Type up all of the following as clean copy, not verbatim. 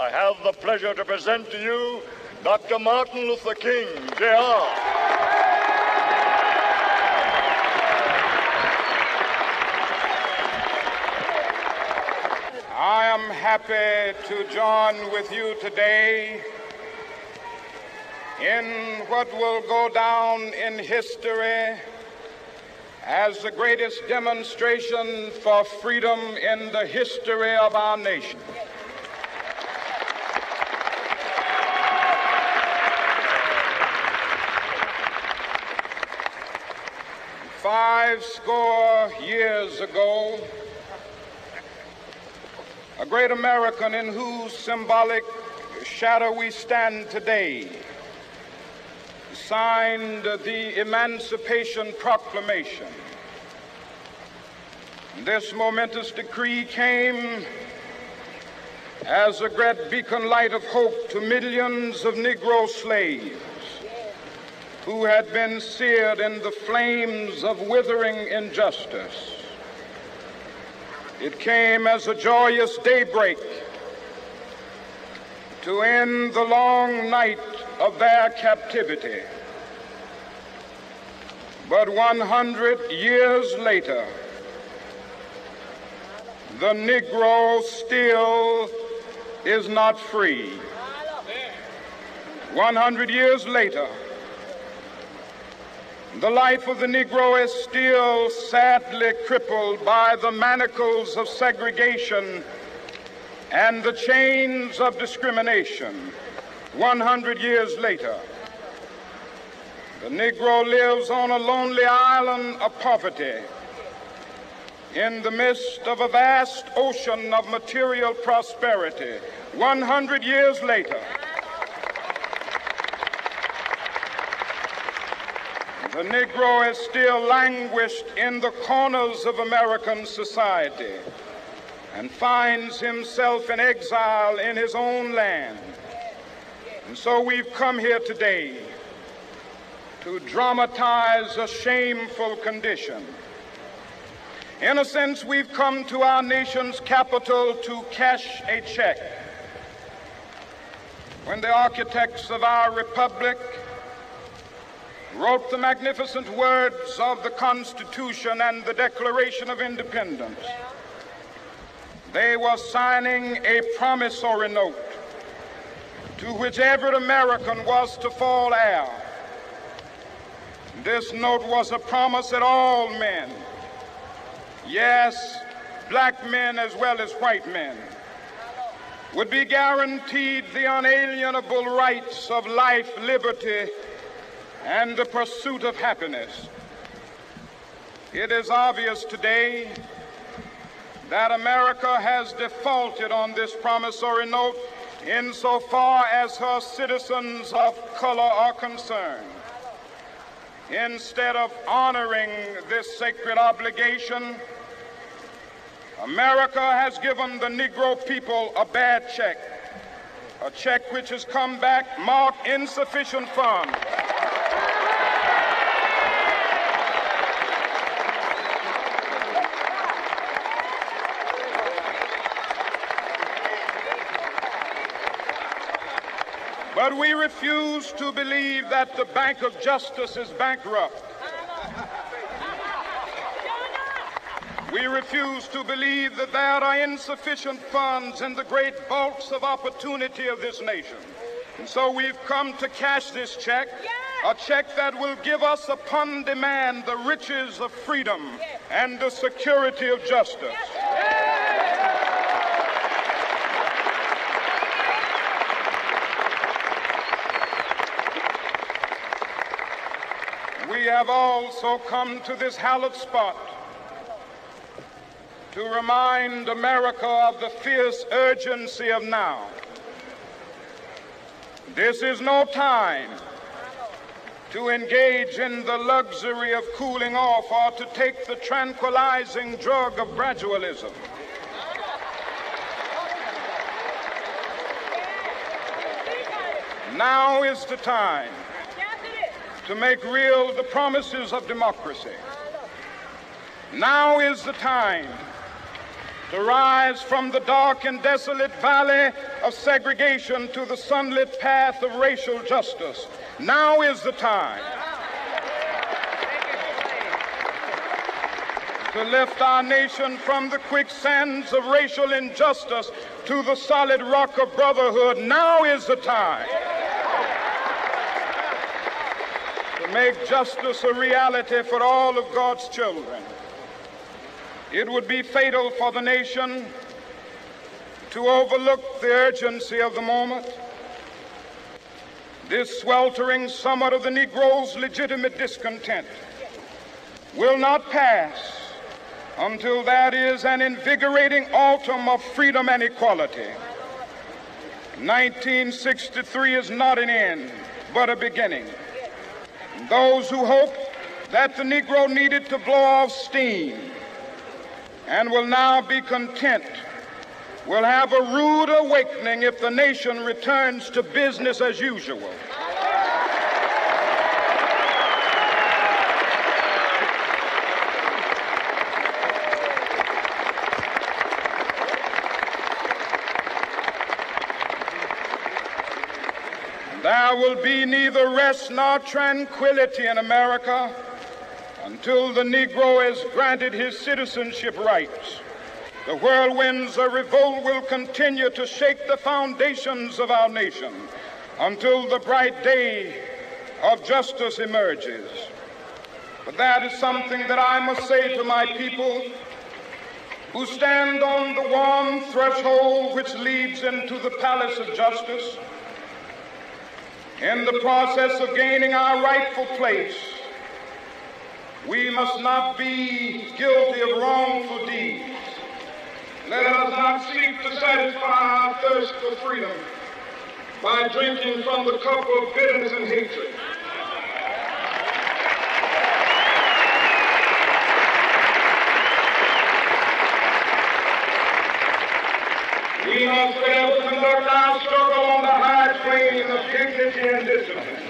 I have the pleasure to present to you Dr. Martin Luther King, Jr. I am happy to join with you today in what will go down in history as the greatest demonstration for freedom in the history of our nation. Five score years ago, a great American in whose symbolic shadow we stand today signed the Emancipation Proclamation. This momentous decree came as a great beacon light of hope to millions of Negro slaves who had been seared in the flames of withering injustice. It came as a joyous daybreak to end the long night of their captivity. But 100 years later, the Negro still is not free. 100 years later, the life of the Negro is still sadly crippled by the manacles of segregation and the chains of discrimination. 100 years later, the Negro lives on a lonely island of poverty in the midst of a vast ocean of material prosperity. 100 years later, the Negro is still languished in the corners of American society and finds himself in exile in his own land. And so we've come here today to dramatize a shameful condition. In a sense, we've come to our nation's capital to cash a check. When the architects of our republic wrote the magnificent words of the Constitution and the Declaration of Independence, they were signing a promissory note to which every American was to fall heir. This note was a promise that all men, yes, black men as well as white men, would be guaranteed the unalienable rights of life, liberty, and the pursuit of happiness. It is obvious today that America has defaulted on this promissory note insofar as her citizens of color are concerned. Instead of honoring this sacred obligation, America has given the Negro people a bad check, a check which has come back marked insufficient funds. But we refuse to believe that the Bank of Justice is bankrupt. We refuse to believe that there are insufficient funds in the great vaults of opportunity of this nation. And so we've come to cash this check, a check that will give us upon demand the riches of freedom and the security of justice. We have also come to this hallowed spot to remind America of the fierce urgency of now. This is no time to engage in the luxury of cooling off or to take the tranquilizing drug of gradualism. Now is the time to make real the promises of democracy. Now is the time to rise from the dark and desolate valley of segregation to the sunlit path of racial justice. Now is the time to lift our nation from the quicksands of racial injustice to the solid rock of brotherhood. Now is the time to make justice a reality for all of God's children. It would be fatal for the nation to overlook the urgency of the moment. This sweltering summit of the Negro's legitimate discontent will not pass until that is an invigorating autumn of freedom and equality. 1963 is not an end, but a beginning. Those who hope that the Negro needed to blow off steam and will now be content will have a rude awakening if the nation returns to business as usual. There will be neither rest nor tranquility in America until the Negro is granted his citizenship rights. The whirlwinds of revolt will continue to shake the foundations of our nation until the bright day of justice emerges. But that is something that I must say to my people who stand on the warm threshold which leads into the palace of justice. In the process of gaining our rightful place, we must not be guilty of wrongful deeds. Let us not seek to satisfy our thirst for freedom by drinking from the cup of bitterness and hatred. We must forever conduct our struggle on the high plane of dignity and discipline.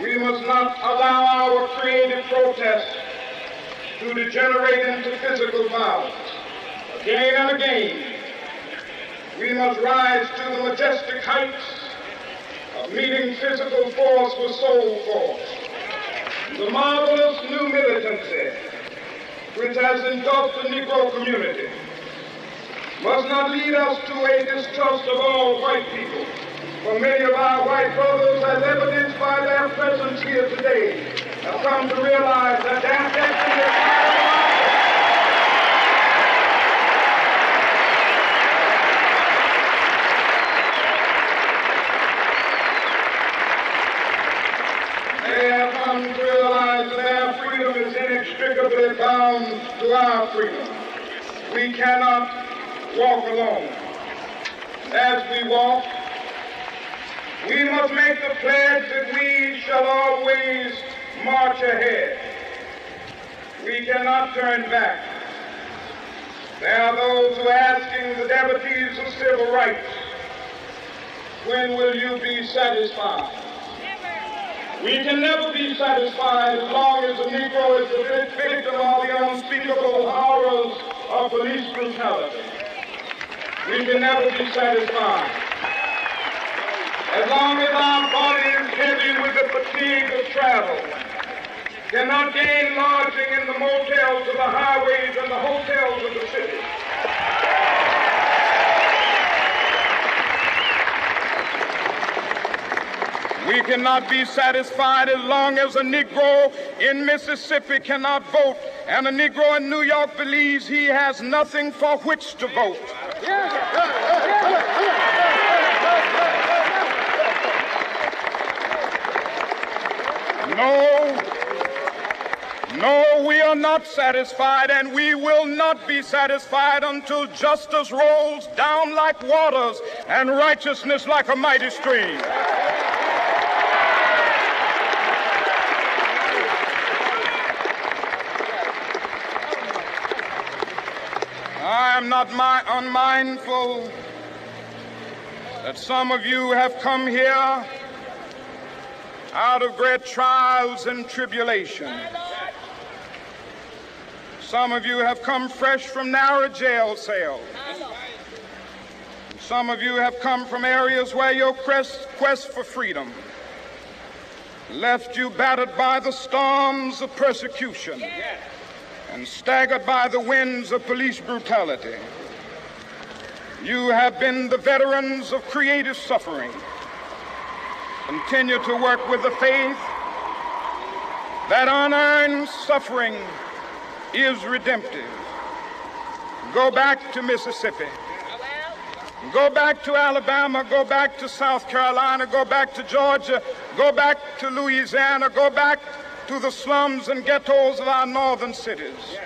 We must not allow our creative protest to degenerate into physical violence. Again and again, we must rise to the majestic heights of meeting physical force with soul force. The marvelous new militancy which has engulfed the Negro community must not lead us to a distrust of all white people. For many of our white brothers, as evidenced by their presence here today, have come to realize that their destiny is they have come to realize that their freedom is inextricably bound to our freedom. We cannot walk alone. As we walk, we must make the pledge that we shall always march ahead. We cannot turn back. There are those who are asking the devotees of civil rights, when will you be satisfied? We can never be satisfied as long as the Negro is the victim of the unspeakable horrors of police brutality. We can never be satisfied as long as our body is heavy with the fatigue of travel, cannot gain lodging in the motels of the highways and the hotels of the city. We cannot be satisfied as long as a Negro in Mississippi cannot vote and a Negro in New York believes he has nothing for which to vote. No, we are not satisfied, and we will not be satisfied until justice rolls down like waters and righteousness like a mighty stream. I am not unmindful that some of you have come here out of great trials and tribulations. Some of you have come fresh from narrow jail cells. Some of you have come from areas where your quest for freedom left you battered by the storms of persecution and staggered by the winds of police brutality. You have been the veterans of creative suffering. Continue to work with the faith that unearned suffering is redemptive. Go back to Mississippi. Go back to Alabama. Go back to South Carolina. Go back to Georgia. Go back to Louisiana. Go back to the slums and ghettos of our northern cities,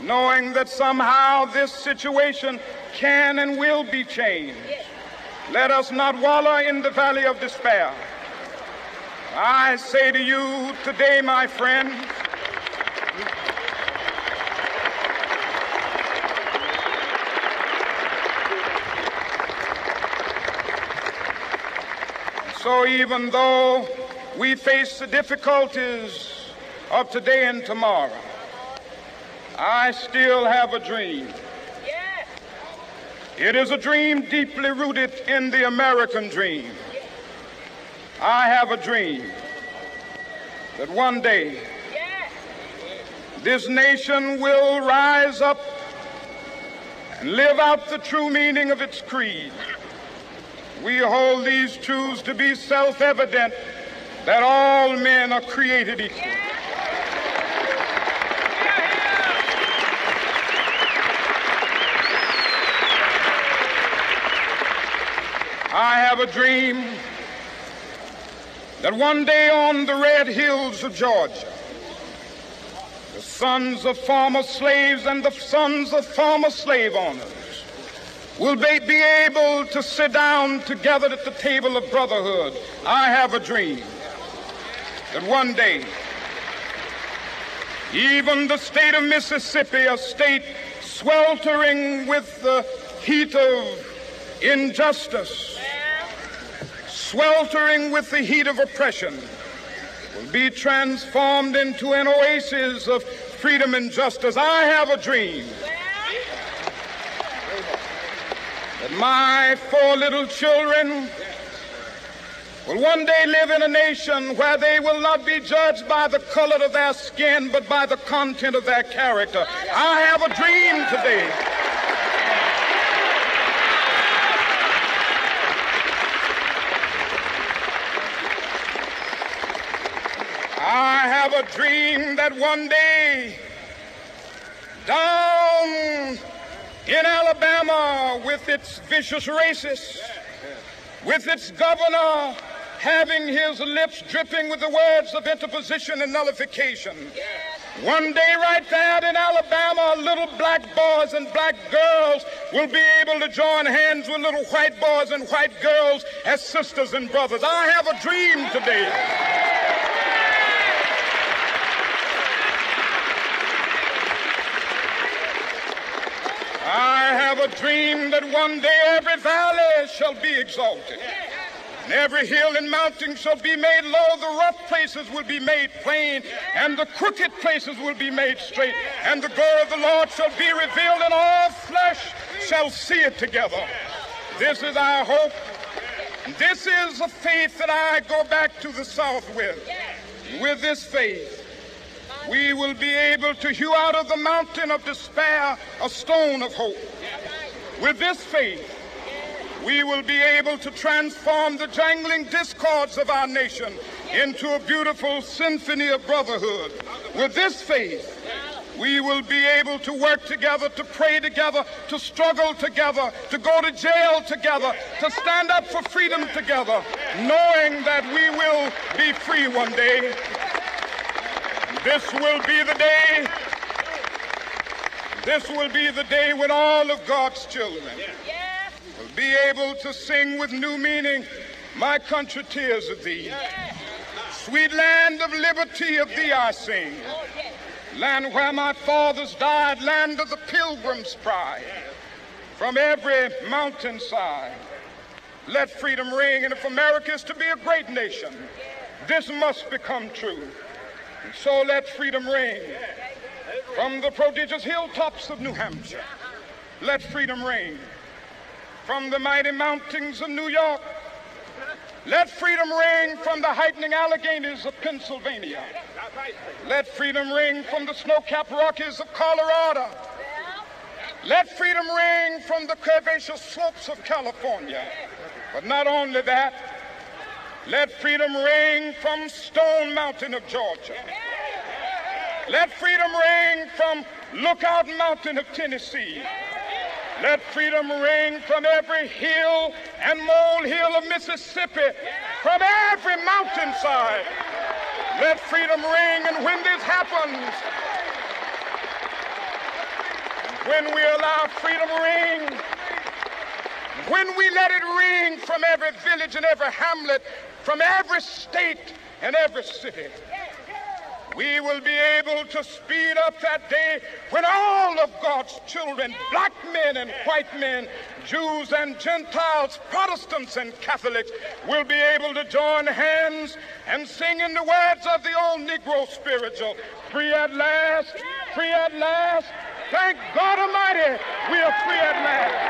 knowing that somehow this situation can and will be changed. Let us not wallow in the valley of despair. I say to you today, my friend, so even though we face the difficulties of today and tomorrow, I still have a dream. It is a dream deeply rooted in the American dream. I have a dream that one day this nation will rise up and live out the true meaning of its creed. We hold these truths to be self-evident, that all men are created equal. I have a dream that one day on the red hills of Georgia, the sons of former slaves and the sons of former slave owners will be able to sit down together at the table of brotherhood. I have a dream that one day even the state of Mississippi, a state sweltering with the heat of injustice, sweltering with the heat of oppression, will be transformed into an oasis of freedom and justice. I have a dream that my 4 little children will one day live in a nation where they will not be judged by the color of their skin, but by the content of their character. I have a dream today a dream that one day down in Alabama, with its vicious racists, with its governor having his lips dripping with the words of interposition and nullification, one day right there in Alabama, little black boys and black girls will be able to join hands with little white boys and white girls as sisters and brothers. I have a dream today that one day every valley shall be exalted, and every hill and mountain shall be made low. The rough places will be made plain, and the crooked places will be made straight, and the glory of the Lord shall be revealed, and all flesh shall see it together. This is our hope. This is a faith that I go back to the South with. With this faith, we will be able to hew out of the mountain of despair a stone of hope. With this faith, we will be able to transform the jangling discords of our nation into a beautiful symphony of brotherhood. With this faith, we will be able to work together, to pray together, to struggle together, to go to jail together, to stand up for freedom together, knowing that we will be free one day. This will be the day. This will be the day when all of God's children will be able to sing with new meaning, "My country, tears of thee. Sweet land of liberty, of thee I sing. Land where my fathers died, land of the pilgrim's pride. From every mountainside, let freedom ring. And if America is to be a great nation, this must become true. And so let freedom ring. From the prodigious hilltops of New Hampshire, let freedom ring. from the mighty mountains of New York. Let freedom ring from the heightening Alleghenies of Pennsylvania. Let freedom ring from the snow-capped Rockies of Colorado. Let freedom ring from the curvaceous slopes of California. But not only that, let freedom ring from Stone Mountain of Georgia. Let freedom ring from Lookout Mountain of Tennessee. Let freedom ring from every hill and molehill of Mississippi, from every mountainside. Let freedom ring, and when this happens, when we allow freedom ring, when we let it ring from every village and every hamlet, from every state and every city, we will be able to speed up that day when all of God's children, black men and white men, Jews and Gentiles, Protestants and Catholics, will be able to join hands and sing in the words of the old Negro spiritual, free at last, thank God Almighty, we are free at last.